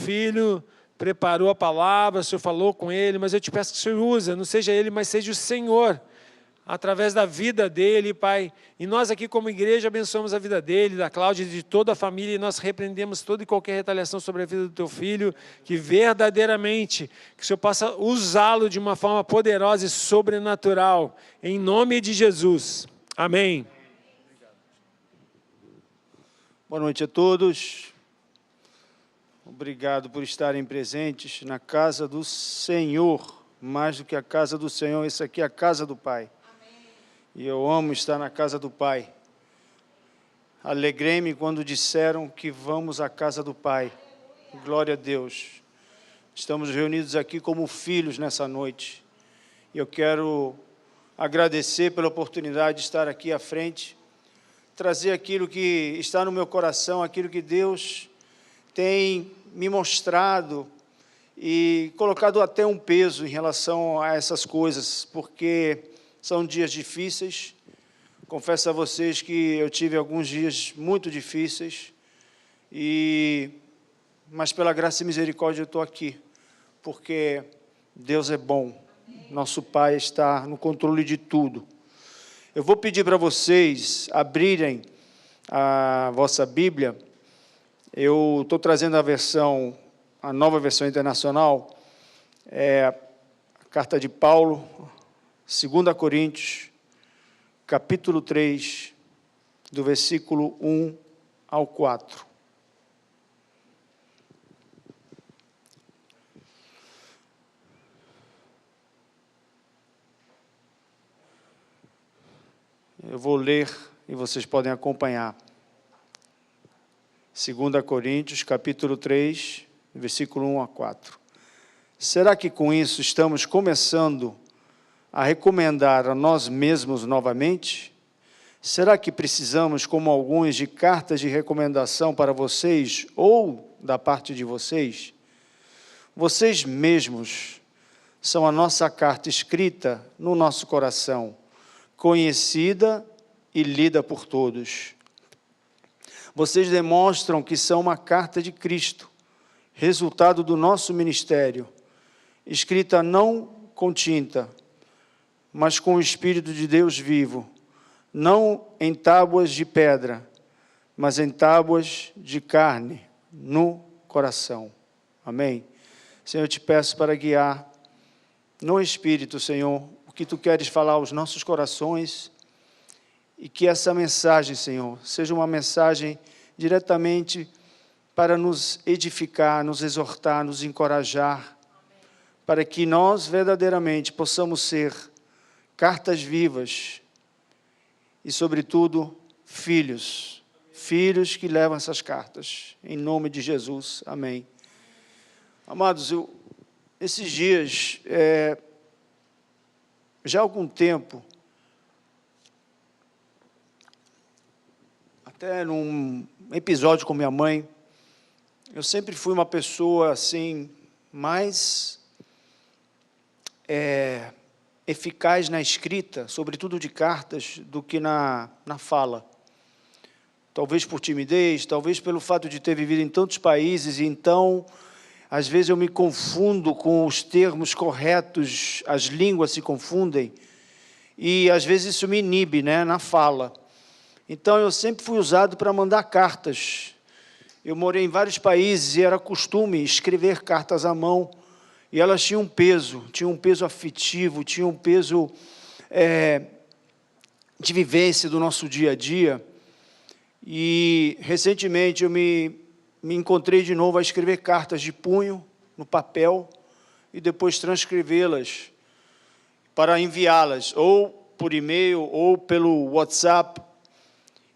filho, preparou a palavra, o Senhor falou com ele, mas eu te peço que o Senhor use, não seja ele, mas seja o Senhor, através da vida dele, Pai. E nós aqui como igreja abençoamos a vida dele, da Cláudia e de toda a família, e nós repreendemos toda e qualquer retaliação sobre a vida do teu filho, que verdadeiramente, que o Senhor possa usá-lo de uma forma poderosa e sobrenatural, em nome de Jesus. Amém. Boa noite a todos. Obrigado por estarem presentes na casa do Senhor. Mais do que a casa do Senhor, essa aqui é a casa do Pai. E eu amo estar na casa do Pai. Alegrei-me quando disseram que vamos à casa do Pai. Glória a Deus. Estamos reunidos aqui como filhos nessa noite. E eu quero agradecer pela oportunidade de estar aqui à frente, trazer aquilo que está no meu coração, aquilo que Deus tem me mostrado e colocado até um peso em relação a essas coisas, porque são dias difíceis. Confesso a vocês que eu tive alguns dias muito difíceis, mas pela graça e misericórdia eu estou aqui, porque Deus é bom, nosso Pai está no controle de tudo. Eu vou pedir para vocês abrirem a vossa Bíblia. Eu estou trazendo a nova versão internacional, a carta de Paulo, 2 Coríntios, capítulo 3, do versículo 1 ao 4. Eu vou ler e vocês podem acompanhar. 2 Coríntios, capítulo 3, versículo 1 a 4. Será que com isso estamos começando a recomendar a nós mesmos novamente? Será que precisamos, como alguns, de cartas de recomendação para vocês ou da parte de vocês? Vocês mesmos são a nossa carta escrita no nosso coração, conhecida e lida por todos. Vocês demonstram que são uma carta de Cristo, resultado do nosso ministério, escrita não com tinta, mas com o Espírito de Deus vivo, não em tábuas de pedra, mas em tábuas de carne, no coração. Amém? Senhor, eu te peço para guiar no Espírito, Senhor, o que Tu queres falar aos nossos corações, e que essa mensagem, Senhor, seja uma mensagem diretamente para nos edificar, nos exortar, nos encorajar, para que nós verdadeiramente possamos ser cartas vivas e, sobretudo, filhos que levam essas cartas, em nome de Jesus, amém. Amados, esses dias, já há algum tempo, até num episódio com minha mãe, eu sempre fui uma pessoa assim, mais eficaz na escrita, sobretudo de cartas, do que na fala. Talvez por timidez, talvez pelo fato de ter vivido em tantos países, e então, às vezes eu me confundo com os termos corretos, as línguas se confundem, e às vezes isso me inibe, na fala. Então, eu sempre fui usado para mandar cartas. Eu morei em vários países e era costume escrever cartas à mão, e elas tinham um peso afetivo, tinham um peso de vivência do nosso dia a dia. E, recentemente, eu me encontrei de novo a escrever cartas de punho, no papel, e depois transcrevê-las para enviá-las, ou por e-mail, ou pelo WhatsApp.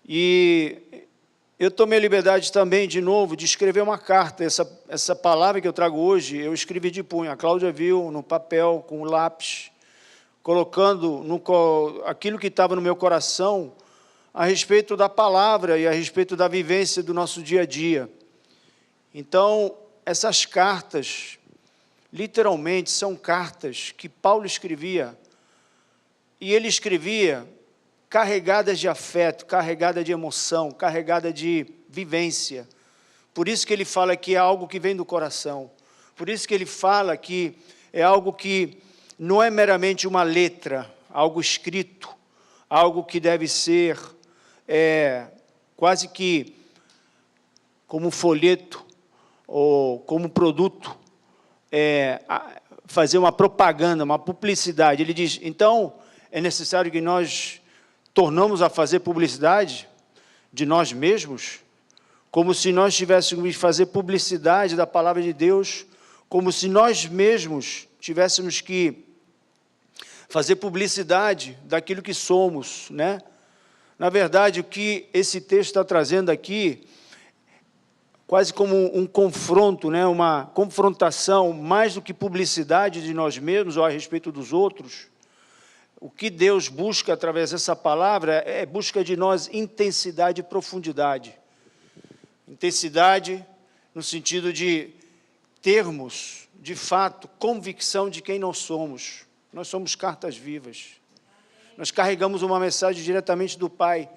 E eu tomei a liberdade também, de novo, de escrever uma carta. Essa palavra que eu trago hoje, eu escrevi de punho. A Cláudia viu no papel, com o lápis, colocando aquilo que estava no meu coração a respeito da palavra e a respeito da vivência do nosso dia a dia. Então, essas cartas, literalmente, são cartas que Paulo escrevia, e ele escrevia carregadas de afeto, carregada de emoção, carregada de vivência, Por isso que ele fala que é algo que vem do coração. Por isso que ele fala que é algo que não é meramente uma letra, algo escrito, algo que deve ser quase que como um folheto ou como produto, fazer uma propaganda, uma publicidade. Ele diz, então, é necessário que nós tornamos a fazer publicidade de nós mesmos, como se nós tivéssemos que fazer publicidade da palavra de Deus, como se nós mesmos tivéssemos que fazer publicidade daquilo que somos, né? Na verdade, o que esse texto está trazendo aqui, quase como um confronto, né? Uma confrontação, mais do que publicidade de nós mesmos ou a respeito dos outros. O que Deus busca através dessa palavra é busca de nós intensidade e profundidade. Intensidade no sentido de termos, de fato, convicção de quem nós somos. Nós somos cartas vivas. Nós carregamos uma mensagem diretamente do Pai.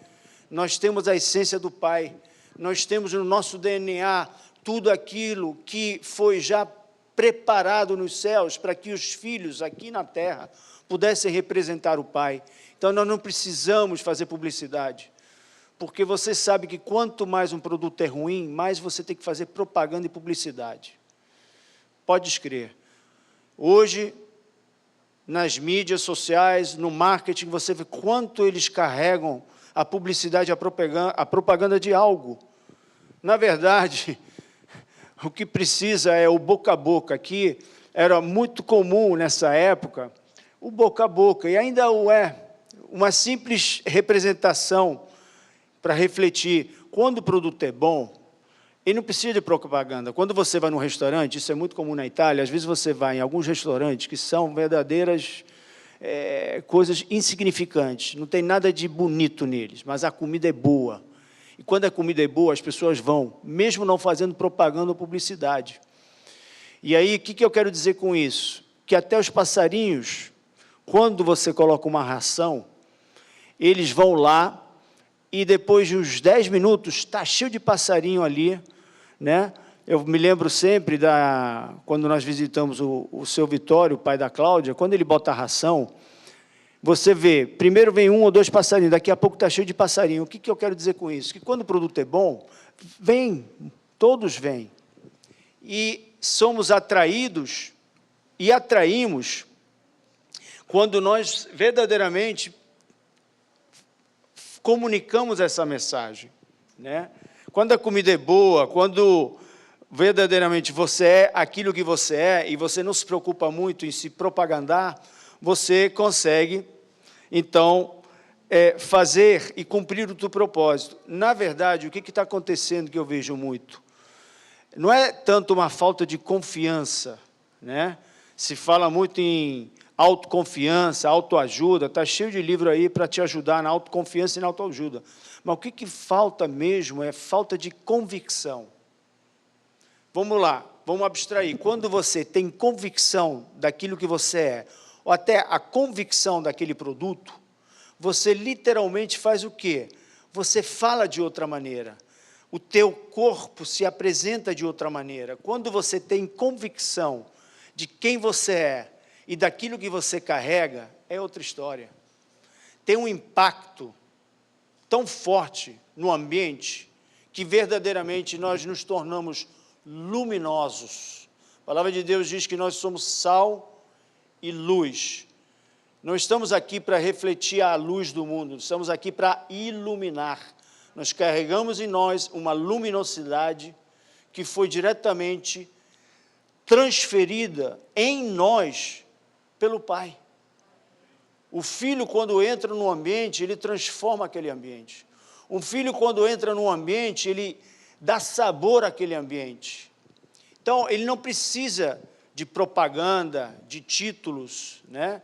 Nós temos a essência do Pai. Nós temos no nosso DNA tudo aquilo que foi já preparado nos céus para que os filhos aqui na terra pudessem representar o Pai. Então, nós não precisamos fazer publicidade, porque você sabe que quanto mais um produto é ruim, mais você tem que fazer propaganda e publicidade. Pode crer. Hoje, nas mídias sociais, no marketing, você vê quanto eles carregam a publicidade, a propaganda de algo. Na verdade, o que precisa é o boca a boca, que era muito comum nessa época, o boca a boca, e ainda o é, uma simples representação para refletir. Quando o produto é bom, ele não precisa de propaganda. Quando você vai num restaurante, isso é muito comum na Itália, às vezes você vai em alguns restaurantes que são verdadeiras coisas insignificantes, não tem nada de bonito neles, mas a comida é boa. E quando a comida é boa, as pessoas vão, mesmo não fazendo propaganda ou publicidade. E aí, o que eu quero dizer com isso? Que até os passarinhos, quando você coloca uma ração, eles vão lá e depois de uns 10 minutos, está cheio de passarinho ali, né? Eu me lembro sempre, quando nós visitamos o seu Vitório, o pai da Cláudia, quando ele bota a ração, você vê, primeiro vem 1 ou 2 passarinhos, daqui a pouco está cheio de passarinho. O que eu quero dizer com isso? Que quando o produto é bom, vem, todos vêm. E somos atraídos e atraímos quando nós verdadeiramente comunicamos essa mensagem, né? Quando a comida é boa, quando verdadeiramente você é aquilo que você é, e você não se preocupa muito em se propagandar, você consegue, então, fazer e cumprir o teu propósito. Na verdade, o que está acontecendo que eu vejo muito? Não é tanto uma falta de confiança, né? Se fala muito em autoconfiança, autoajuda, está cheio de livro aí para te ajudar na autoconfiança e na autoajuda. Mas o que falta mesmo é falta de convicção. Vamos lá, vamos abstrair. Quando você tem convicção daquilo que você é, ou até a convicção daquele produto, você literalmente faz o quê? Você fala de outra maneira. O teu corpo se apresenta de outra maneira. Quando você tem convicção de quem você é e daquilo que você carrega, é outra história. Tem um impacto tão forte no ambiente que verdadeiramente nós nos tornamos luminosos. A palavra de Deus diz que nós somos sal e luz. Não estamos aqui para refletir a luz do mundo, estamos aqui para iluminar. Nós carregamos em nós uma luminosidade que foi diretamente transferida em nós pelo Pai. O filho, quando entra no ambiente, ele transforma aquele ambiente. Um filho, quando entra no ambiente, ele dá sabor àquele ambiente. Então, ele não precisa de propaganda, de títulos, né?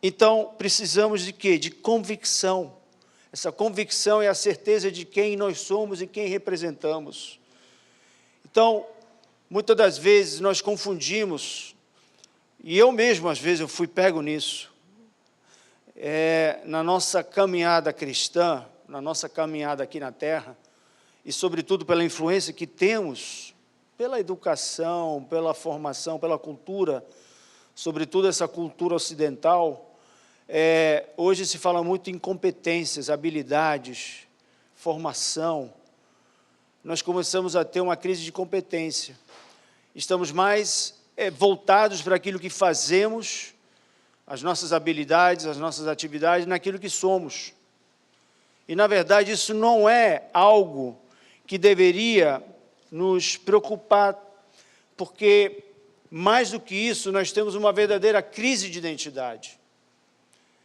Então, precisamos de quê? De convicção. Essa convicção é a certeza de quem nós somos e quem representamos. Então, muitas das vezes nós confundimos, e eu mesmo, às vezes, eu fui pego nisso, na nossa caminhada cristã, na nossa caminhada aqui na Terra, e, sobretudo, pela influência que temos, pela educação, pela formação, pela cultura, sobretudo essa cultura ocidental, hoje se fala muito em competências, habilidades, formação. Nós começamos a ter uma crise de competência. Estamos mais voltados para aquilo que fazemos, as nossas habilidades, as nossas atividades, naquilo que somos. E, na verdade, isso não é algo que deveria nos preocupar, porque, mais do que isso, nós temos uma verdadeira crise de identidade.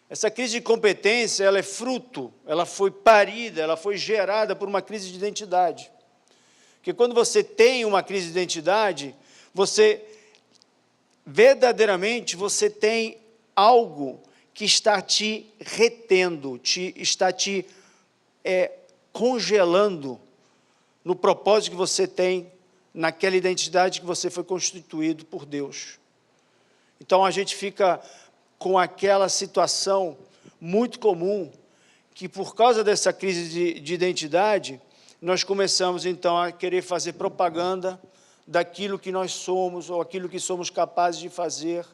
Essa crise de competência, ela é fruto, ela foi parida, ela foi gerada por uma crise de identidade. Porque quando você tem uma crise de identidade, verdadeiramente, você tem algo que está te retendo, está te congelando no propósito que você tem, naquela identidade que você foi constituído por Deus. Então, a gente fica com aquela situação muito comum, que por causa dessa crise de identidade, nós começamos, então, a querer fazer propaganda daquilo que nós somos, ou aquilo que somos capazes de fazer.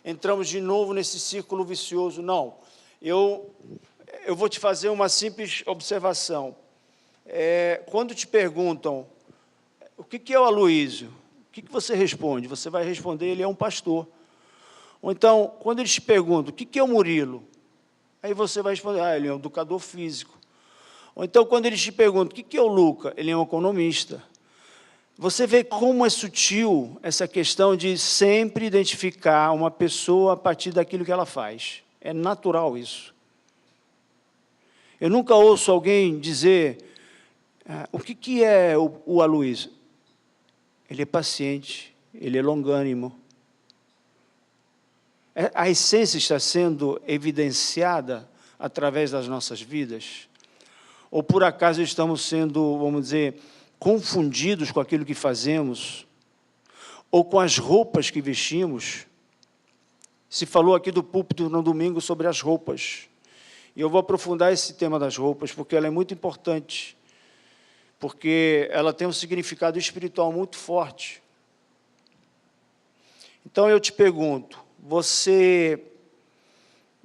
Entramos de novo nesse círculo vicioso. Não, eu vou te fazer uma simples observação. Quando te perguntam, o que é o Aloísio? O que você responde? Você vai responder, ele é um pastor. Ou então, quando eles te perguntam, o que é o Murilo? Aí você vai responder, ele é um educador físico. Ou então, quando eles te perguntam, o que é o Luca? Ele é um economista. Você vê como é sutil essa questão de sempre identificar uma pessoa a partir daquilo que ela faz. É natural isso. Eu nunca ouço alguém dizer, o que é o Aloísio? Ele é paciente, ele é longânimo. A essência está sendo evidenciada através das nossas vidas? Ou, por acaso, estamos sendo, vamos dizer, confundidos com aquilo que fazemos, ou com as roupas que vestimos? Se falou aqui do púlpito no domingo sobre as roupas, e eu vou aprofundar esse tema das roupas, porque ela é muito importante, porque ela tem um significado espiritual muito forte. Então, eu te pergunto,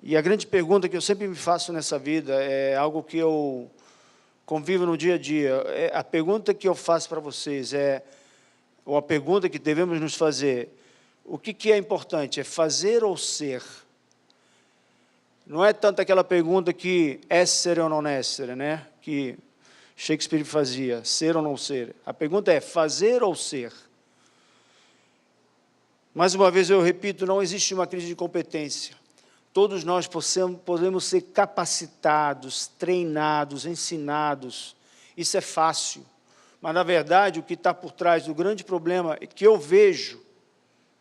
e a grande pergunta que eu sempre me faço nessa vida, é algo que eu convivo no dia a dia, a pergunta que eu faço para vocês ou a pergunta que devemos nos fazer, o que é importante? É fazer ou ser? Não é tanto aquela pergunta que essere ou non essere, né? Que Shakespeare fazia, ser ou não ser. A pergunta é fazer ou ser? Mais uma vez eu repito, não existe uma crise de competência. Todos nós podemos ser capacitados, treinados, ensinados. Isso é fácil. Mas, na verdade, o que está por trás do grande problema é que eu vejo,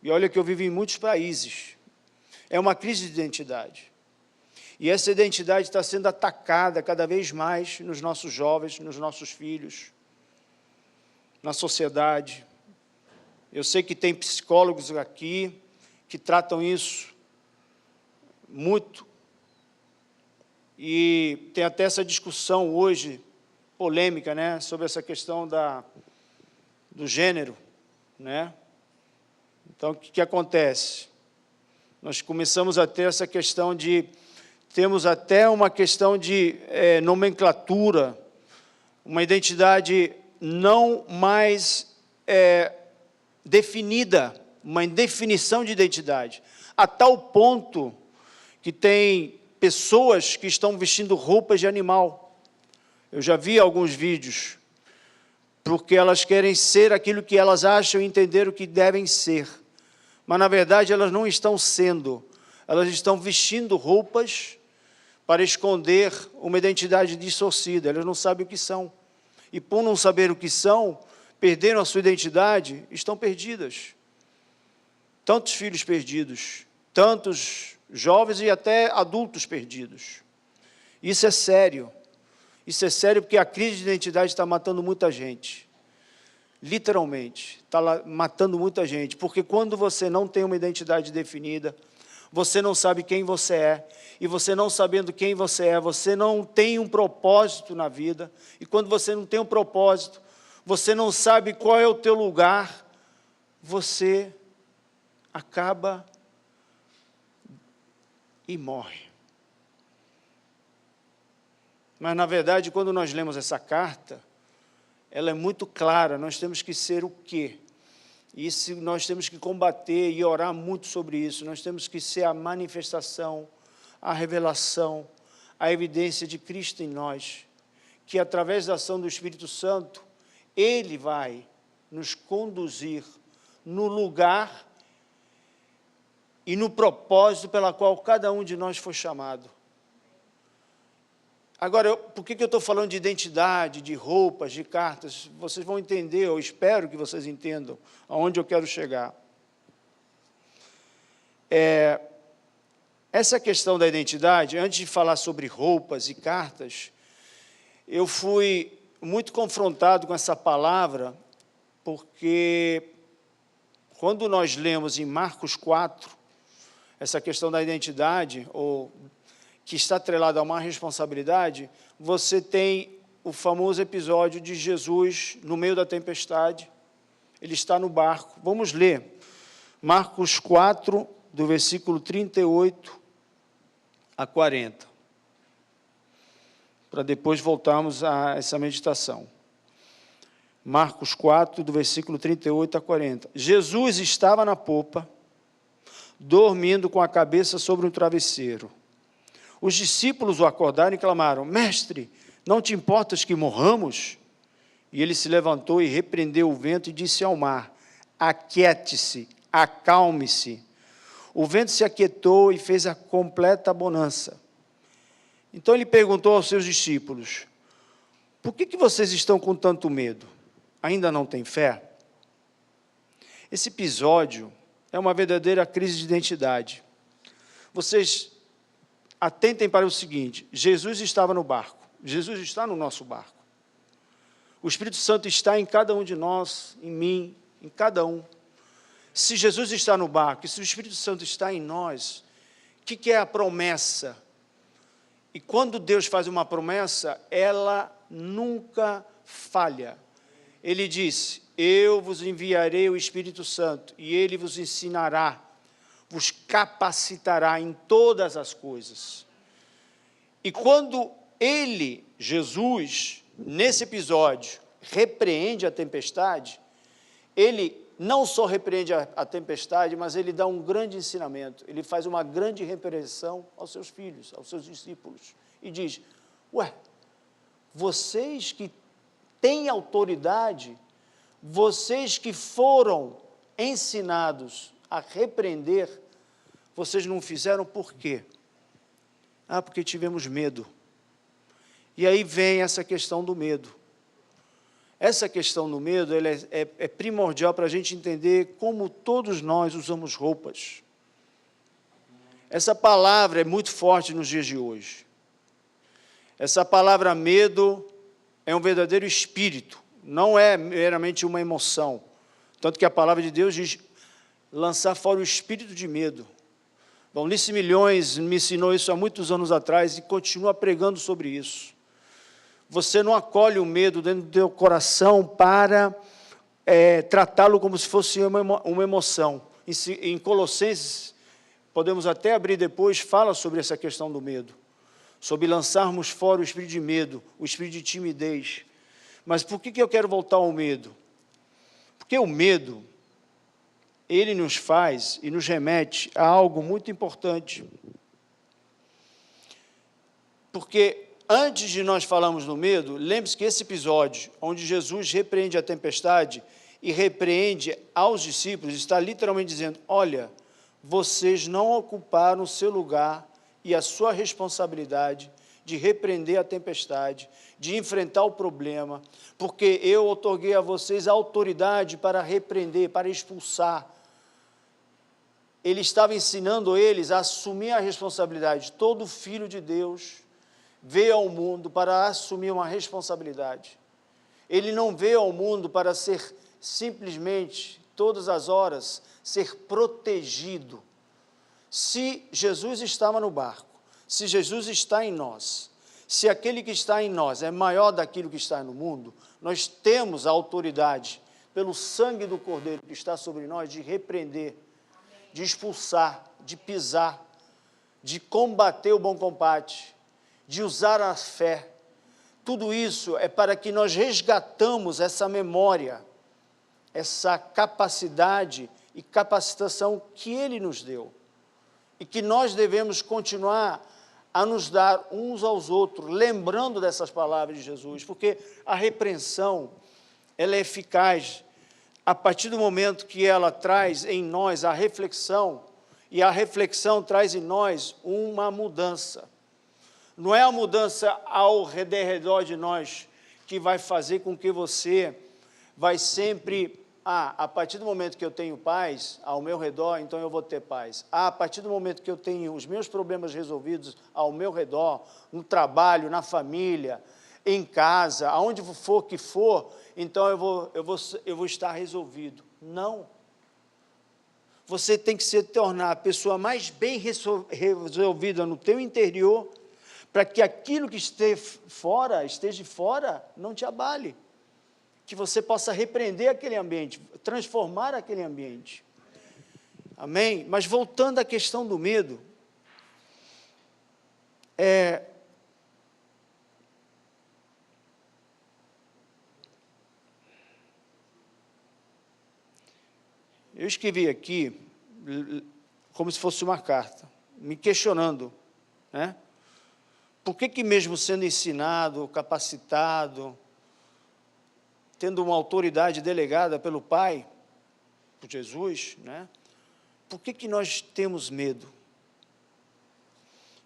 e olha que eu vivo em muitos países, é uma crise de identidade. E essa identidade está sendo atacada cada vez mais nos nossos jovens, nos nossos filhos, na sociedade. Eu sei que tem psicólogos aqui que tratam isso muito, e tem até essa discussão hoje, polêmica, né, sobre essa questão do gênero, né? Então, o que acontece? Nós começamos a ter essa questão temos até uma questão de nomenclatura, uma identidade não mais definida, uma indefinição de identidade, a tal ponto que tem pessoas que estão vestindo roupas de animal. Eu já vi alguns vídeos, porque elas querem ser aquilo que elas acham e entender o que devem ser. Mas, na verdade, elas não estão sendo. Elas estão vestindo roupas para esconder uma identidade distorcida. Elas não sabem o que são. E, por não saber o que são, perderam a sua identidade, estão perdidas. Tantos filhos perdidos, tantos jovens e até adultos perdidos. Isso é sério. Isso é sério porque a crise de identidade está matando muita gente. Literalmente, está matando muita gente. Porque quando você não tem uma identidade definida, você não sabe quem você é, e você não sabendo quem você é, você não tem um propósito na vida, e quando você não tem um propósito, você não sabe qual é o teu lugar, você acaba e morre. Mas, na verdade, quando nós lemos essa carta, ela é muito clara, nós temos que ser o quê? Isso nós temos que combater e orar muito sobre isso, nós temos que ser a manifestação, a revelação, a evidência de Cristo em nós, que através da ação do Espírito Santo, Ele vai nos conduzir no lugar e no propósito pela qual cada um de nós foi chamado. Agora, por que eu estou falando de identidade, de roupas, de cartas? Vocês vão entender, eu espero que vocês entendam aonde eu quero chegar. Essa questão da identidade, antes de falar sobre roupas e cartas, eu fui muito confrontado com essa palavra, porque quando nós lemos em Marcos 4, essa questão da identidade, ou que está atrelada a uma responsabilidade, você tem o famoso episódio de Jesus no meio da tempestade, ele está no barco. Vamos ler Marcos 4, do versículo 38 a 40, para depois voltarmos a essa meditação. Marcos 4, do versículo 38 a 40. Jesus estava na popa, dormindo com a cabeça sobre um travesseiro. Os discípulos o acordaram e clamaram: Mestre, não te importas que morramos? E ele se levantou e repreendeu o vento e disse ao mar: Aquiete-se, acalme-se. O vento se aquietou e fez a completa bonança. Então ele perguntou aos seus discípulos: Por que vocês estão com tanto medo? Ainda não têm fé? Esse episódio é uma verdadeira crise de identidade. Vocês atentem para o seguinte: Jesus estava no barco, Jesus está no nosso barco. O Espírito Santo está em cada um de nós, em mim, em cada um. Se Jesus está no barco, e se o Espírito Santo está em nós, o que é a promessa? E quando Deus faz uma promessa, ela nunca falha. Ele disse: eu vos enviarei o Espírito Santo, e ele vos ensinará, vos capacitará em todas as coisas. E quando ele, Jesus, nesse episódio, repreende a tempestade, ele não só repreende a tempestade, mas ele dá um grande ensinamento, ele faz uma grande repreensão aos seus filhos, aos seus discípulos, e diz: vocês que têm autoridade, vocês que foram ensinados a repreender, vocês não fizeram por quê? Porque tivemos medo. E aí vem essa questão do medo. Essa questão do medo ela é primordial para a gente entender como todos nós usamos roupas. Essa palavra é muito forte nos dias de hoje. Essa palavra medo é um verdadeiro espírito, não é meramente uma emoção. Tanto que a palavra de Deus diz: lançar fora o espírito de medo. Bom, Lice Milhões me ensinou isso há muitos anos atrás e continua pregando sobre isso. Você não acolhe o medo dentro do teu coração para tratá-lo como se fosse uma emoção. Em Colossenses, podemos até abrir depois, fala sobre essa questão do medo, sobre lançarmos fora o espírito de medo, o espírito de timidez. Mas por que eu quero voltar ao medo? Porque o medo, ele nos faz e nos remete a algo muito importante. Porque antes de nós falarmos no medo, lembre-se que esse episódio, onde Jesus repreende a tempestade e repreende aos discípulos, está literalmente dizendo: olha, vocês não ocuparam o seu lugar e a sua responsabilidade de repreender a tempestade, de enfrentar o problema, porque eu outorguei a vocês a autoridade para repreender, para expulsar. Ele estava ensinando eles a assumir a responsabilidade. Todo filho de Deus veio ao mundo para assumir uma responsabilidade. Ele não veio ao mundo para ser simplesmente, todas as horas, ser protegido, Se Jesus estava no barco, se Jesus está em nós, se aquele que está em nós é maior daquilo que está no mundo, nós temos a autoridade, pelo sangue do Cordeiro que está sobre nós, de repreender, de expulsar, de pisar, de combater o bom combate, de usar a fé. Tudo isso é para que nós resgatamos essa memória, essa capacidade e capacitação que Ele nos deu. E que nós devemos continuar a nos dar uns aos outros, lembrando dessas palavras de Jesus, porque a repreensão, ela é eficaz a partir do momento que ela traz em nós a reflexão, e a reflexão traz em nós uma mudança. Não é a mudança ao redor de nós que vai fazer com que você vai sempre... a partir do momento que eu tenho paz ao meu redor, então eu vou ter paz. A partir do momento que eu tenho os meus problemas resolvidos ao meu redor, no trabalho, na família, em casa, aonde for que for, então eu vou estar resolvido. Não. Você tem que se tornar a pessoa mais bem resolvida no teu interior, para que aquilo que esteja fora, não te abale. Que você possa repreender aquele ambiente, transformar aquele ambiente. Amém? Mas voltando à questão do medo, eu escrevi aqui, como se fosse uma carta, me questionando, né? Por que mesmo sendo ensinado, capacitado, tendo uma autoridade delegada pelo Pai, por Jesus, né? Por que nós temos medo?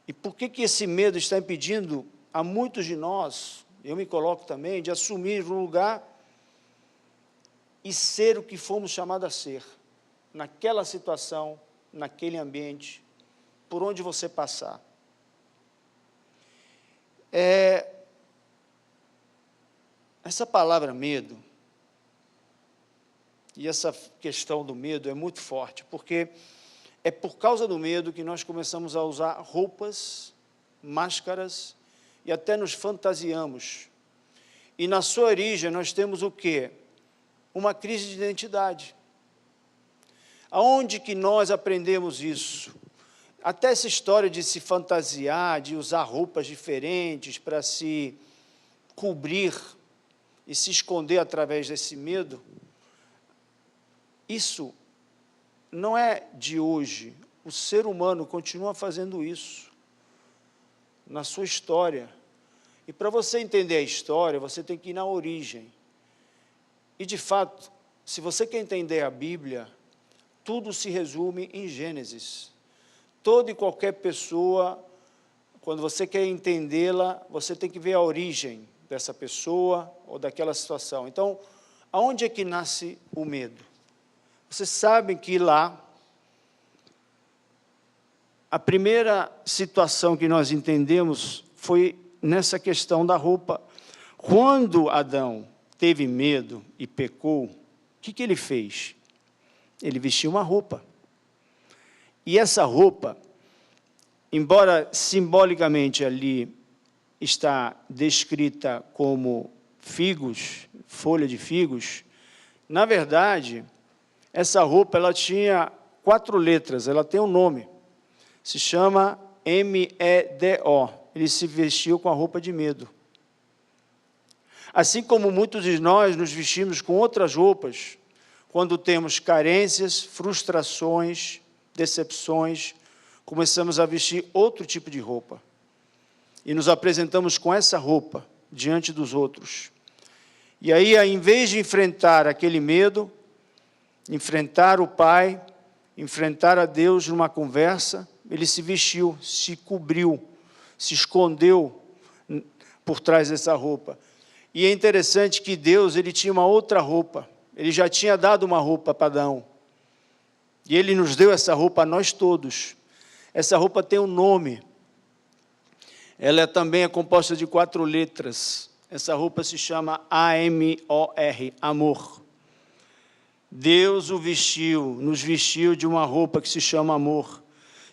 E por que esse medo está impedindo a muitos de nós, eu me coloco também, de assumir o lugar e ser o que fomos chamados a ser, naquela situação, naquele ambiente, por onde você passar. Essa palavra medo, e essa questão do medo é muito forte, porque é por causa do medo que nós começamos a usar roupas, máscaras, e até nos fantasiamos. E na sua origem nós temos o quê? Uma crise de identidade. Aonde que nós aprendemos isso? Até essa história de se fantasiar, de usar roupas diferentes para se cobrir e se esconder através desse medo, isso não é de hoje. O ser humano continua fazendo isso na sua história. E para você entender a história, você tem que ir na origem. E, de fato, se você quer entender a Bíblia, tudo se resume em Gênesis. Toda e qualquer pessoa, quando você quer entendê-la, você tem que ver a origem dessa pessoa ou daquela situação. Então, aonde é que nasce o medo? Vocês sabem que lá, a primeira situação que nós entendemos foi nessa questão da roupa. Quando Adão teve medo e pecou, o que ele fez? Ele vestiu uma roupa. E essa roupa, embora simbolicamente ali está descrita como figos, folha de figos, na verdade, essa roupa ela tinha 4 letras, ela tem um nome, se chama M-E-D-O. Ele se vestiu com a roupa de medo. Assim como muitos de nós nos vestimos com outras roupas, quando temos carências, frustrações, decepções, começamos a vestir outro tipo de roupa. E nos apresentamos com essa roupa diante dos outros. E aí, em vez de enfrentar aquele medo, enfrentar o Pai, enfrentar a Deus numa conversa, ele se vestiu, se cobriu, se escondeu por trás dessa roupa. E é interessante que Deus, ele tinha uma outra roupa. Ele já tinha dado uma roupa para Adão. E ele nos deu essa roupa a nós todos. Essa roupa tem um nome. Ela também é composta de 4 letras. Essa roupa se chama A-M-O-R, amor. Deus o vestiu, nos vestiu de uma roupa que se chama amor.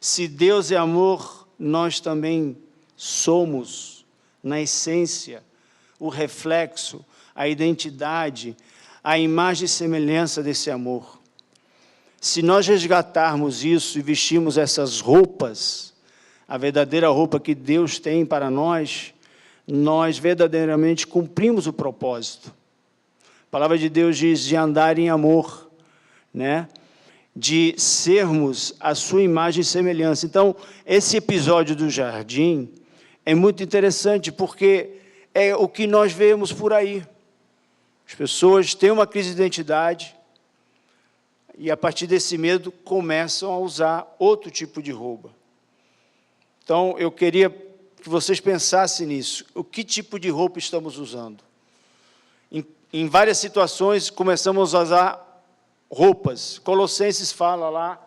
Se Deus é amor, nós também somos, na essência, o reflexo, a identidade, a imagem e semelhança desse amor. Se nós resgatarmos isso e vestirmos essas roupas, a verdadeira roupa que Deus tem para nós, nós verdadeiramente cumprimos o propósito. A palavra de Deus diz de andar em amor, né? De sermos a sua imagem e semelhança. Então, esse episódio do jardim é muito interessante, porque é o que nós vemos por aí. As pessoas têm uma crise de identidade e, a partir desse medo, começam a usar outro tipo de roupa. Então, eu queria que vocês pensassem nisso. O que tipo de roupa estamos usando? Em várias situações, começamos a usar roupas. Colossenses fala lá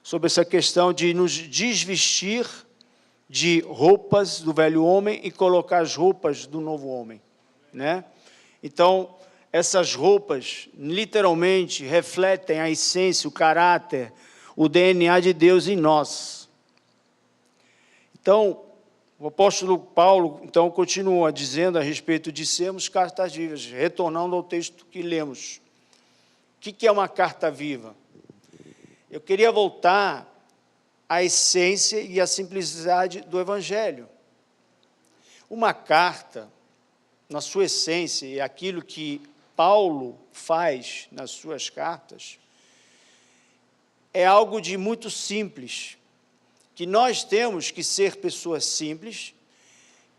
sobre essa questão de nos desvestir de roupas do velho homem e colocar as roupas do novo homem, né? Então, essas roupas, literalmente, refletem a essência, o caráter, o DNA de Deus em nós. Então, o apóstolo Paulo, então, continua dizendo a respeito de sermos cartas vivas, retornando ao texto que lemos. O que é uma carta viva? Eu queria voltar à essência e à simplicidade do Evangelho. Uma carta, na sua essência, e aquilo que Paulo faz nas suas cartas, é algo de muito simples, que nós temos que ser pessoas simples,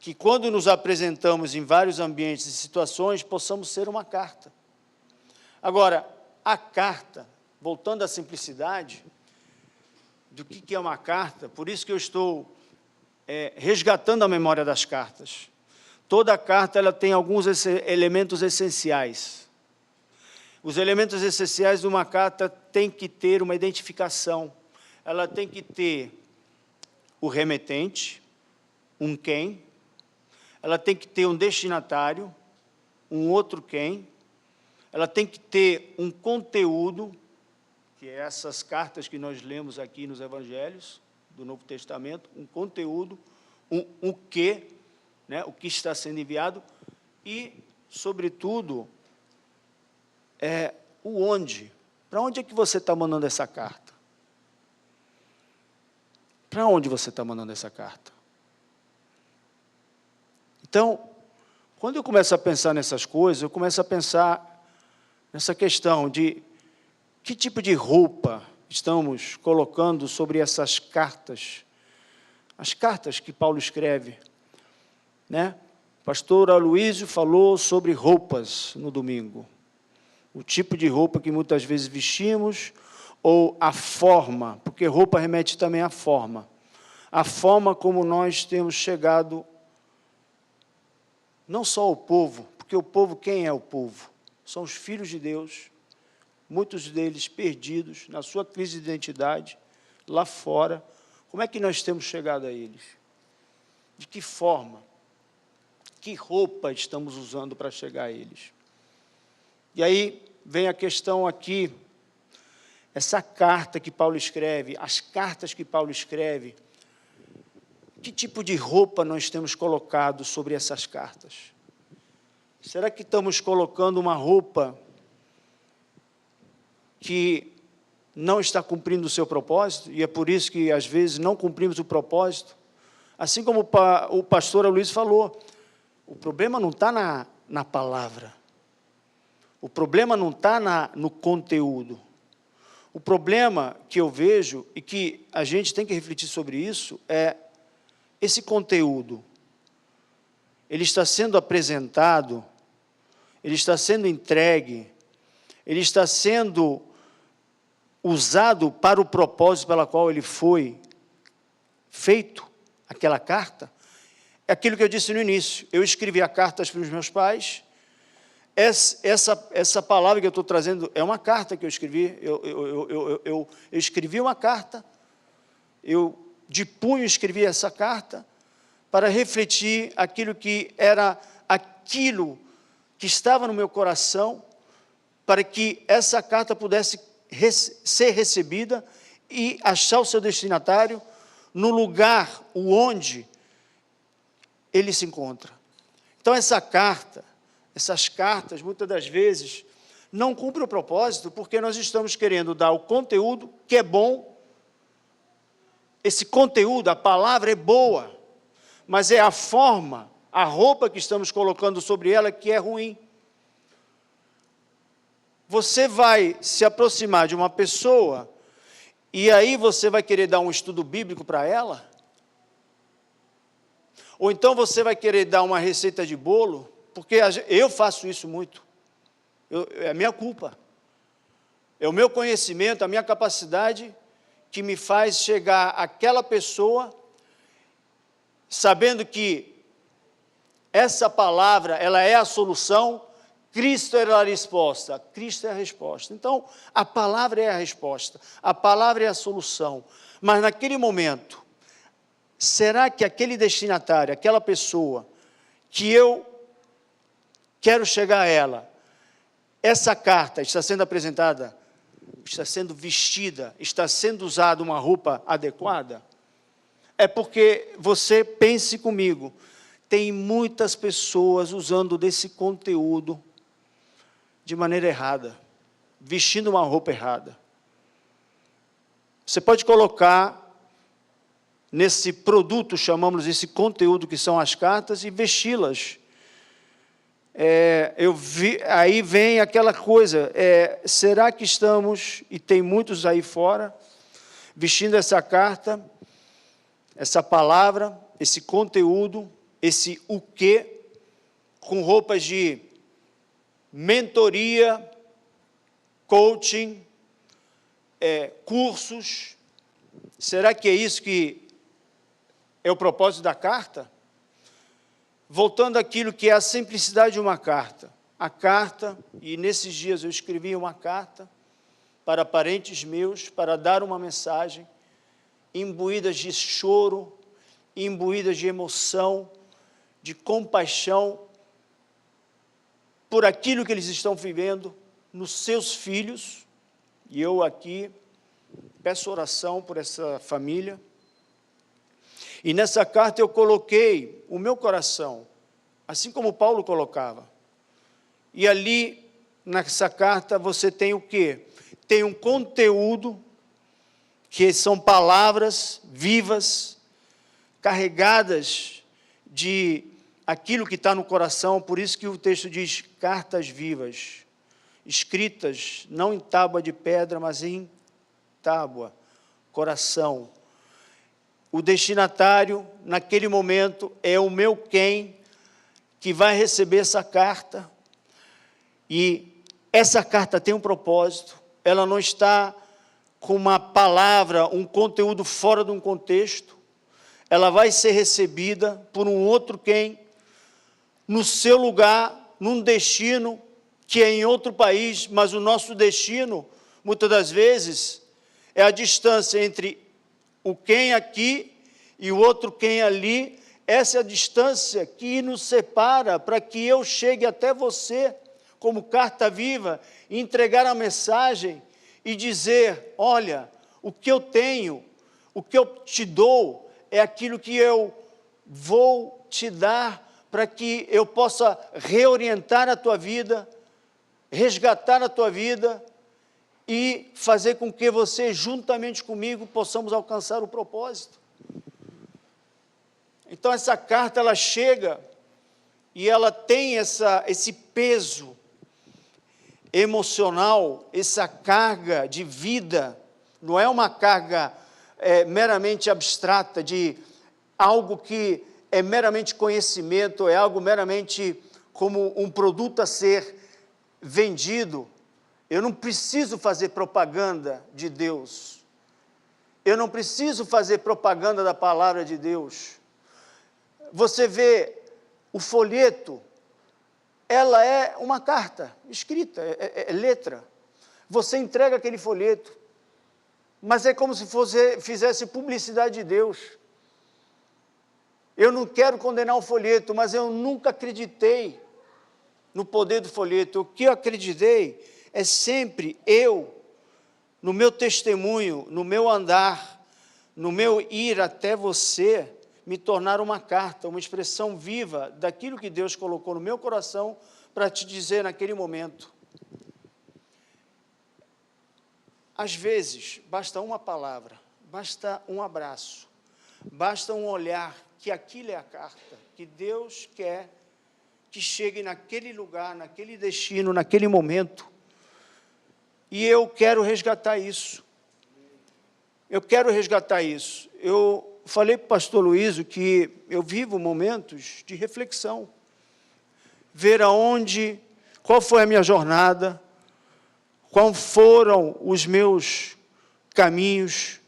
que quando nos apresentamos em vários ambientes e situações, possamos ser uma carta. Agora, a carta, voltando à simplicidade, do que é uma carta, por isso que eu estou resgatando a memória das cartas. Toda carta ela tem alguns elementos essenciais. Os elementos essenciais de uma carta têm que ter uma identificação. Ela tem que ter o remetente, um quem. Ela tem que ter um destinatário, um outro quem. Ela tem que ter um conteúdo, que é essas cartas que nós lemos aqui nos Evangelhos do Novo Testamento, um conteúdo, um quê, né, o que está sendo enviado, e, sobretudo, o onde. Para onde é que você está mandando essa carta? Para onde você está mandando essa carta? Então, quando eu começo a pensar nessas coisas, eu começo a pensar nessa questão de que tipo de roupa estamos colocando sobre essas cartas, as cartas que Paulo escreve, né? O pastor Aloísio falou sobre roupas no domingo, o tipo de roupa que muitas vezes vestimos, ou a forma, porque roupa remete também à forma, a forma como nós temos chegado, não só ao povo, porque o povo, quem é o povo? São os filhos de Deus, muitos deles perdidos na sua crise de identidade, lá fora. Como é que nós temos chegado a eles? De que forma? Que roupa estamos usando para chegar a eles? E aí vem a questão aqui, essa carta que Paulo escreve, as cartas que Paulo escreve, que tipo de roupa nós temos colocado sobre essas cartas? Será que estamos colocando uma roupa que não está cumprindo o seu propósito, e é por isso que, às vezes, não cumprimos o propósito? Assim como o pastor Luiz falou, o problema não está na palavra, o problema não está no conteúdo. O problema que eu vejo, e que a gente tem que refletir sobre isso, é esse conteúdo. Ele está sendo apresentado, ele está sendo entregue, ele está sendo usado para o propósito pela qual ele foi feito, aquela carta. É aquilo que eu disse no início, eu escrevi a carta para os meus pais, essa palavra que eu estou trazendo é uma carta que eu escrevi, eu escrevi uma carta, eu de punho escrevi essa carta, para refletir aquilo que era aquilo que estava no meu coração, para que essa carta pudesse ser recebida e achar o seu destinatário, no lugar, o onde ele se encontra. Então, essas cartas, muitas das vezes, não cumprem o propósito, porque nós estamos querendo dar o conteúdo que é bom. Esse conteúdo, a palavra é boa, mas é a forma, a roupa que estamos colocando sobre ela que é ruim. Você vai se aproximar de uma pessoa e aí você vai querer dar um estudo bíblico para ela? Ou então você vai querer dar uma receita de bolo? Porque eu faço isso muito. É a minha culpa. É o meu conhecimento, a minha capacidade que me faz chegar àquela pessoa sabendo que essa palavra, ela é a solução, Cristo era a resposta. Cristo é a resposta. Então, a palavra é a resposta. A palavra é a solução. Mas naquele momento, será que aquele destinatário, aquela pessoa que eu quero chegar a ela, essa carta está sendo apresentada, está sendo vestida, está sendo usada uma roupa adequada? É porque você, pense comigo, tem muitas pessoas usando desse conteúdo de maneira errada, vestindo uma roupa errada. Você pode colocar nesse produto, chamamos esse conteúdo que são as cartas, e vesti-las. Aí vem aquela coisa, será que estamos, e tem muitos aí fora, vestindo essa carta, essa palavra, esse conteúdo, esse o quê, com roupas de mentoria, coaching, cursos? Será que é isso que é o propósito da carta? Voltando àquilo que é a simplicidade de uma carta. A carta, e nesses dias eu escrevi uma carta para parentes meus, para dar uma mensagem, imbuídas de choro, imbuídas de emoção, de compaixão, por aquilo que eles estão vivendo nos seus filhos, e eu aqui peço oração por essa família. E nessa carta eu coloquei o meu coração, assim como Paulo colocava. E ali, nessa carta, você tem o quê? Tem um conteúdo, que são palavras vivas, carregadas de aquilo que está no coração, por isso que o texto diz cartas vivas, escritas não em tábua de pedra, mas em tábua, coração. O destinatário, naquele momento, é o meu quem, que vai receber essa carta, e essa carta tem um propósito, ela não está com uma palavra, um conteúdo fora de um contexto, ela vai ser recebida por um outro quem, no seu lugar, num destino que é em outro país, mas o nosso destino, muitas das vezes, é a distância entre o quem aqui e o outro quem ali. Essa é a distância que nos separa para que eu chegue até você, como carta viva, e entregar a mensagem e dizer, olha, o que eu tenho, o que eu te dou, é aquilo que eu vou te dar para que eu possa reorientar a tua vida, resgatar a tua vida e fazer com que você, juntamente comigo, possamos alcançar o propósito. Então, essa carta, ela chega e ela tem esse peso emocional, essa carga de vida, não é uma carga meramente abstrata, de algo que é meramente conhecimento, é algo meramente como um produto a ser vendido. Eu não preciso fazer propaganda de Deus. Eu não preciso fazer propaganda da palavra de Deus. Você vê o folheto, ela é uma carta escrita, é letra. Você entrega aquele folheto, mas é como se fizesse publicidade de Deus. Eu não quero condenar o folheto, mas eu nunca acreditei no poder do folheto. O que eu acreditei é sempre eu, no meu testemunho, no meu andar, no meu ir até você, me tornar uma carta, uma expressão viva daquilo que Deus colocou no meu coração para te dizer naquele momento. Às vezes, basta uma palavra, basta um abraço, basta um olhar, que aquilo é a carta, que Deus quer que chegue naquele lugar, naquele destino, naquele momento. E eu quero resgatar isso. Eu quero resgatar isso. Eu falei para o pastor Luísio que eu vivo momentos de reflexão. Ver qual foi a minha jornada, quais foram os meus caminhos,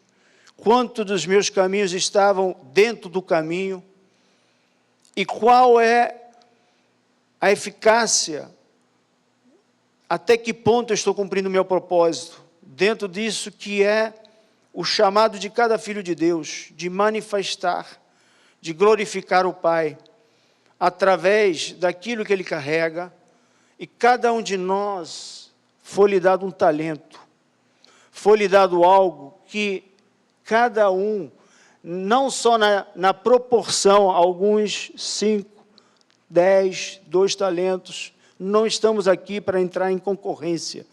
quanto dos meus caminhos estavam dentro do caminho, e qual é a eficácia, até que ponto eu estou cumprindo o meu propósito, dentro disso que é o chamado de cada filho de Deus, de manifestar, de glorificar o Pai, através daquilo que Ele carrega, e cada um de nós foi-lhe dado um talento, foi-lhe dado algo que cada um, não só na proporção, alguns 5, 10, 2 talentos, não estamos aqui para entrar em concorrência,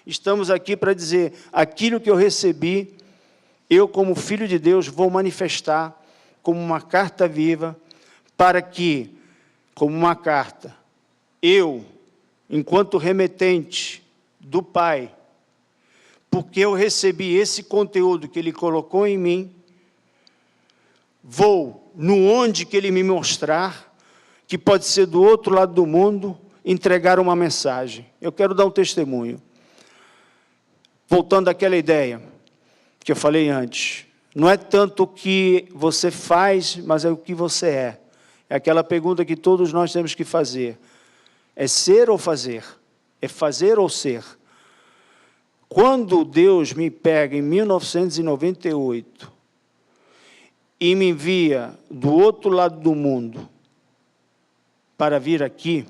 estamos aqui para dizer, aquilo que eu recebi, eu como filho de Deus vou manifestar como uma carta viva, para que, como uma carta, eu, enquanto remetente do Pai, porque eu recebi esse conteúdo que Ele colocou em mim, vou, no onde que Ele me mostrar, que pode ser do outro lado do mundo, entregar uma mensagem. Eu quero dar um testemunho. Voltando àquela ideia que eu falei antes, não é tanto o que você faz, mas é o que você é. É aquela pergunta que todos nós temos que fazer. É ser ou fazer? É fazer ou ser? Quando Deus me pega em 1998 e me envia do outro lado do mundo para vir aqui,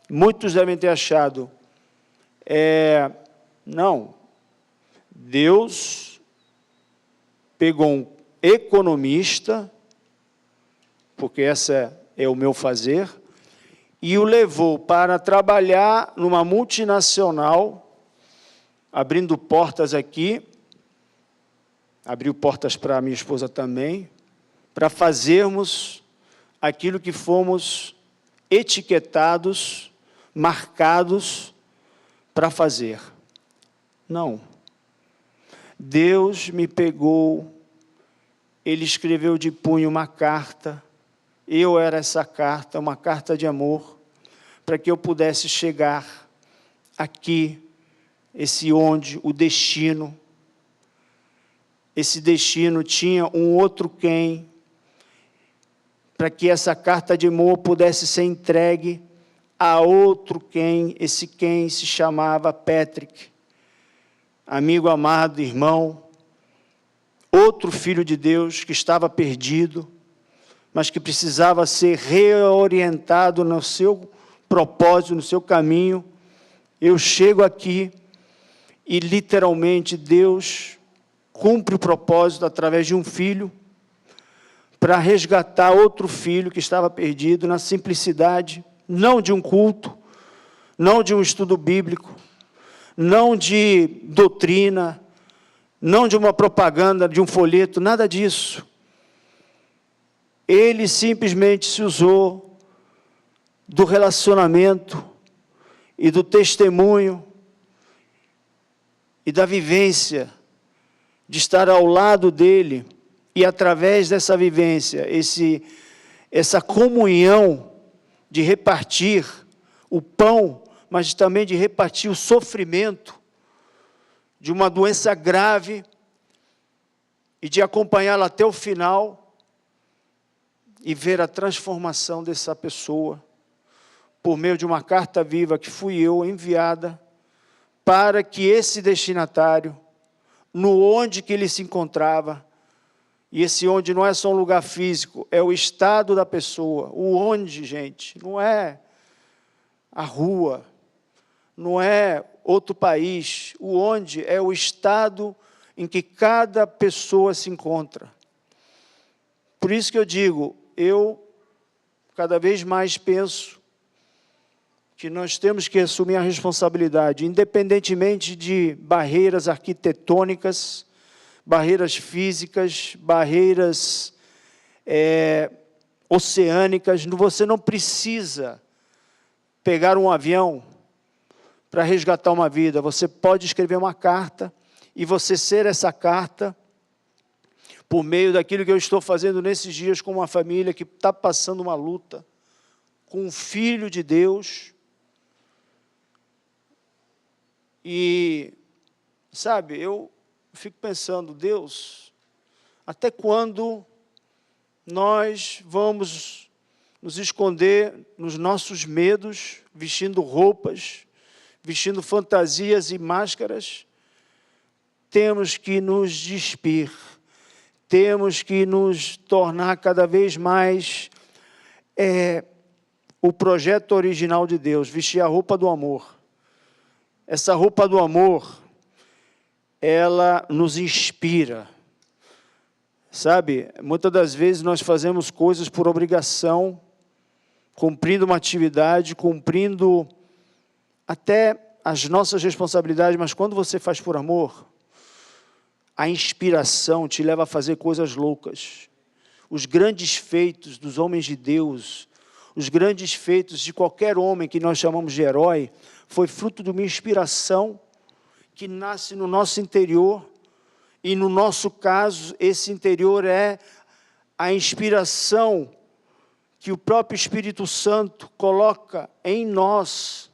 muitos devem ter achado, não, Deus pegou um economista, porque essa é o meu fazer, e o levou para trabalhar numa multinacional, abrindo portas aqui, abriu portas para a minha esposa também, para fazermos aquilo que fomos etiquetados, marcados para fazer. Não. Deus me pegou, Ele escreveu de punho uma carta, eu era essa carta, uma carta de amor, para que eu pudesse chegar aqui, o destino. Esse destino tinha um outro quem, para que essa carta de amor pudesse ser entregue a outro quem, esse quem se chamava Patrick, amigo amado, irmão, outro filho de Deus que estava perdido, mas que precisava ser reorientado no seu propósito, no seu caminho. Eu chego aqui e, literalmente, Deus cumpre o propósito através de um filho para resgatar outro filho que estava perdido na simplicidade, não de um culto, não de um estudo bíblico, não de doutrina, não de uma propaganda, de um folheto, nada disso. Ele simplesmente se usou do relacionamento e do testemunho e da vivência de estar ao lado dele e, através dessa vivência, essa comunhão de repartir o pão, mas também de repartir o sofrimento de uma doença grave e de acompanhá-la até o final e ver a transformação dessa pessoa por meio de uma carta viva que fui eu enviada para que esse destinatário, no onde que ele se encontrava, e esse onde não é só um lugar físico, é o estado da pessoa. O onde, gente, não é a rua, não é outro país. O onde é o estado em que cada pessoa se encontra. Por isso que eu digo, eu cada vez mais penso que nós temos que assumir a responsabilidade, independentemente de barreiras arquitetônicas, barreiras físicas, barreiras oceânicas. Você não precisa pegar um avião para resgatar uma vida. Você pode escrever uma carta e você ser essa carta por meio daquilo que eu estou fazendo nesses dias com uma família que está passando uma luta, com um filho de Deus. E, sabe, eu fico pensando, Deus, até quando nós vamos nos esconder nos nossos medos, vestindo roupas, vestindo fantasias e máscaras? Temos que nos despir, temos que nos tornar cada vez mais o projeto original de Deus, vestir a roupa do amor. Essa roupa do amor, ela nos inspira. Sabe, muitas das vezes nós fazemos coisas por obrigação, cumprindo uma atividade, cumprindo até as nossas responsabilidades, mas quando você faz por amor, a inspiração te leva a fazer coisas loucas. Os grandes feitos dos homens de Deus, os grandes feitos de qualquer homem que nós chamamos de herói, foi fruto de uma inspiração que nasce no nosso interior, e no nosso caso, esse interior é a inspiração que o próprio Espírito Santo coloca em nós.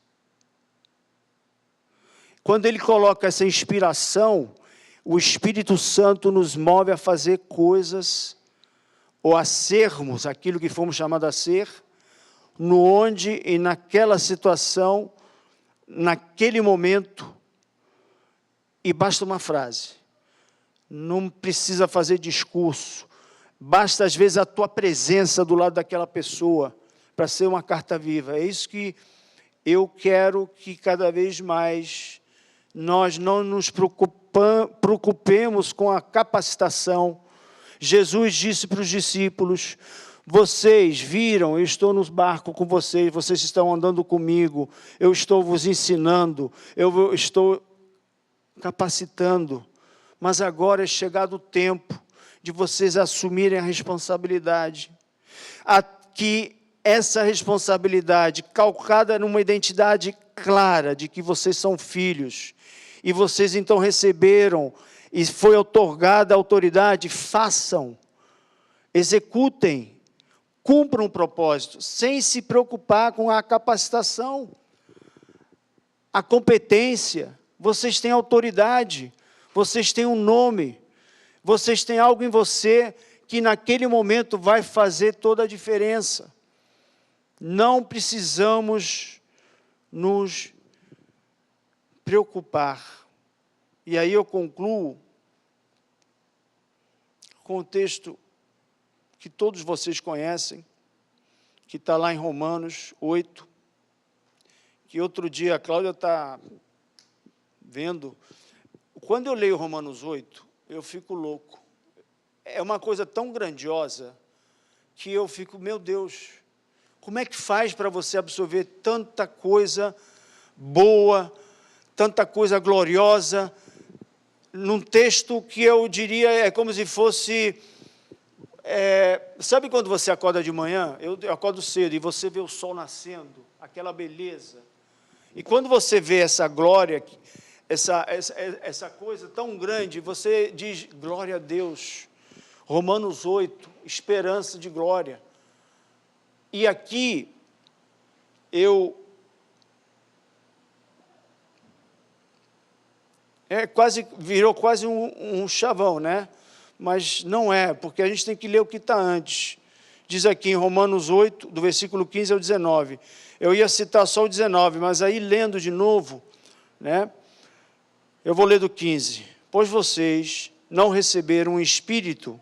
Quando ele coloca essa inspiração, o Espírito Santo nos move a fazer coisas, ou a sermos aquilo que fomos chamados a ser, no onde e naquela situação, naquele momento, e basta uma frase, não precisa fazer discurso, basta às vezes a tua presença do lado daquela pessoa, para ser uma carta viva. É isso que eu quero que cada vez mais nós não nos preocupemos com a capacitação. Jesus disse para os discípulos, vocês viram, eu estou no barco com vocês, vocês estão andando comigo, eu estou vos ensinando, eu estou capacitando, mas agora é chegado o tempo de vocês assumirem a responsabilidade. Que essa responsabilidade, calcada numa identidade clara de que vocês são filhos, e vocês então receberam, e foi outorgada a autoridade, façam, executem, cumpram um propósito, sem se preocupar com a capacitação, a competência. Vocês têm autoridade, vocês têm um nome, vocês têm algo em você que naquele momento vai fazer toda a diferença. Não precisamos nos preocupar. E aí eu concluo com o texto que todos vocês conhecem, que está lá em Romanos 8, que outro dia a Cláudia está vendo. Quando eu leio Romanos 8, eu fico louco. É uma coisa tão grandiosa que eu fico, meu Deus, como é que faz para você absorver tanta coisa boa, tanta coisa gloriosa, num texto que eu diria é como se fosse... sabe quando você acorda de manhã? Eu acordo cedo e você vê o sol nascendo, aquela beleza. E quando você vê essa glória, essa coisa tão grande, você diz, glória a Deus. Romanos 8, esperança de glória. E aqui, virou quase um chavão, né? Mas não é, porque a gente tem que ler o que está antes. Diz aqui em Romanos 8, do versículo 15 ao 19. Eu ia citar só o 19, mas aí lendo de novo, né? Eu vou ler do 15. Pois vocês não receberam um espírito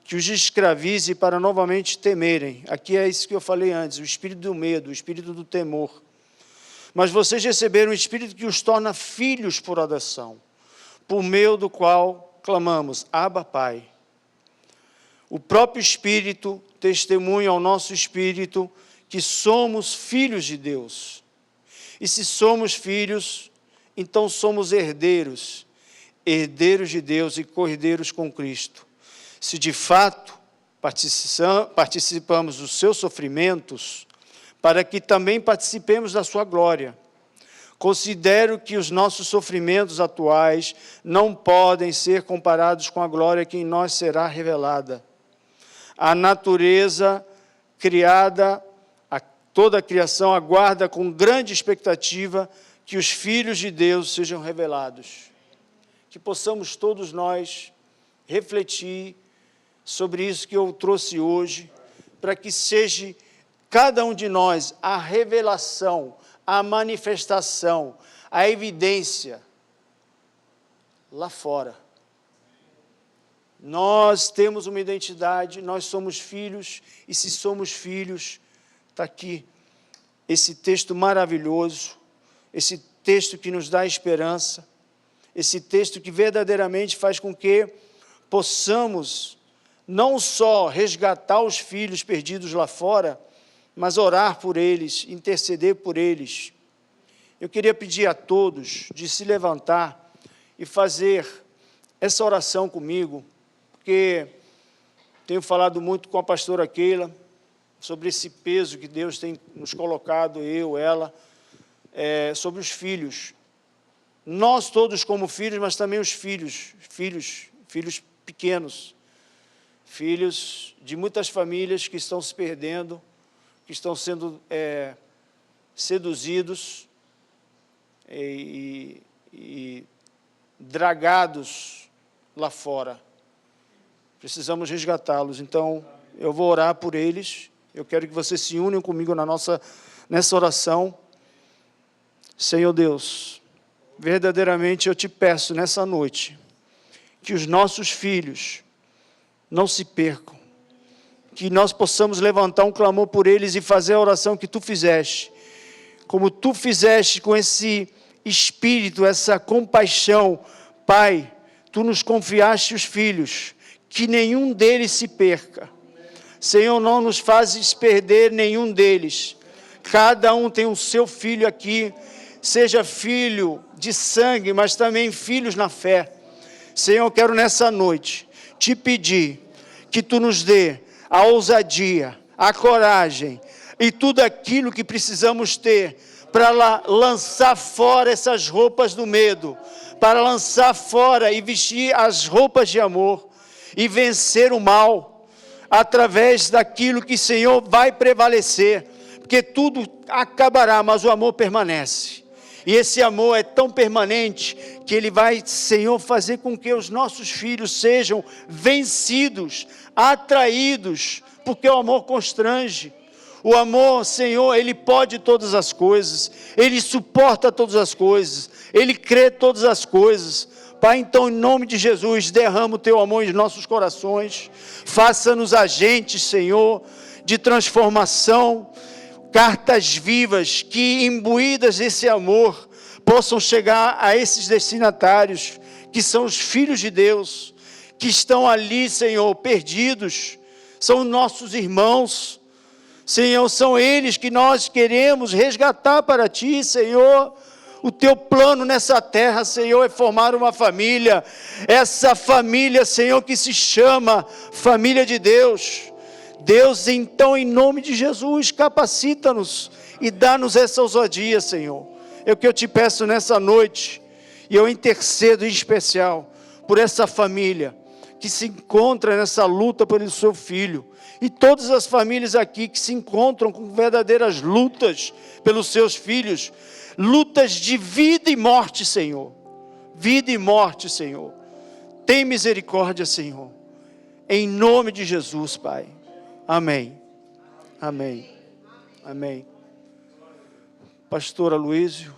que os escravize para novamente temerem. Aqui é isso que eu falei antes, o espírito do medo, o espírito do temor. Mas vocês receberam um espírito que os torna filhos por adoção, por meio do qual clamamos, Abba, Pai. O próprio Espírito testemunha ao nosso espírito que somos filhos de Deus. E se somos filhos, então somos herdeiros, herdeiros de Deus e co-herdeiros com Cristo. Se de fato participamos dos seus sofrimentos, para que também participemos da sua glória. Considero que os nossos sofrimentos atuais não podem ser comparados com a glória que em nós será revelada. A natureza criada, toda a criação aguarda com grande expectativa que os filhos de Deus sejam revelados. Que possamos todos nós refletir sobre isso que eu trouxe hoje, para que seja cada um de nós a revelação, a manifestação, a evidência lá fora. Nós temos uma identidade, nós somos filhos, e se somos filhos, está aqui esse texto maravilhoso, esse texto que nos dá esperança, esse texto que verdadeiramente faz com que possamos não só resgatar os filhos perdidos lá fora, mas orar por eles, interceder por eles. Eu queria pedir a todos de se levantar e fazer essa oração comigo, porque tenho falado muito com a pastora Keila sobre esse peso que Deus tem nos colocado, eu, ela, sobre os filhos. Nós todos como filhos, mas também os filhos pequenos, filhos de muitas famílias que estão se perdendo, que estão sendo seduzidos e dragados lá fora. Precisamos resgatá-los. Então, eu vou orar por eles. Eu quero que vocês se unam comigo nessa oração. Senhor Deus, verdadeiramente eu te peço nessa noite que os nossos filhos não se percam, que nós possamos levantar um clamor por eles e fazer a oração que tu fizeste, como tu fizeste com esse espírito, essa compaixão. Pai, tu nos confiaste os filhos, que nenhum deles se perca. Senhor, não nos fazes perder nenhum deles. Cada um tem o seu filho aqui, seja filho de sangue, mas também filhos na fé. Senhor, eu quero nessa noite te pedir que tu nos dê a ousadia, a coragem e tudo aquilo que precisamos ter para lançar fora essas roupas do medo, para lançar fora e vestir as roupas de amor e vencer o mal através daquilo que, Senhor, vai prevalecer, porque tudo acabará, mas o amor permanece. E esse amor é tão permanente que ele vai, Senhor, fazer com que os nossos filhos sejam vencidos, atraídos, porque o amor constrange. O amor, Senhor, ele pode todas as coisas, ele suporta todas as coisas, ele crê todas as coisas. Pai, então, em nome de Jesus, derrama o teu amor em nossos corações, faça-nos agentes, Senhor, de transformação, cartas vivas que, imbuídas desse amor, possam chegar a esses destinatários, que são os filhos de Deus, que estão ali, Senhor, perdidos, são nossos irmãos, Senhor, são eles que nós queremos resgatar para Ti, Senhor. O Teu plano nessa terra, Senhor, é formar uma família, essa família, Senhor, que se chama família de Deus. Deus, então, em nome de Jesus, capacita-nos e dá-nos essa ousadia, Senhor. É o que eu te peço nessa noite, e eu intercedo em especial por essa família que se encontra nessa luta pelo seu filho, e todas as famílias aqui que se encontram com verdadeiras lutas pelos seus filhos, lutas de vida e morte, Senhor. Vida e morte, Senhor. Tem misericórdia, Senhor. Em nome de Jesus, Pai. Amém. Amém. Amém. Pastor Aloísio.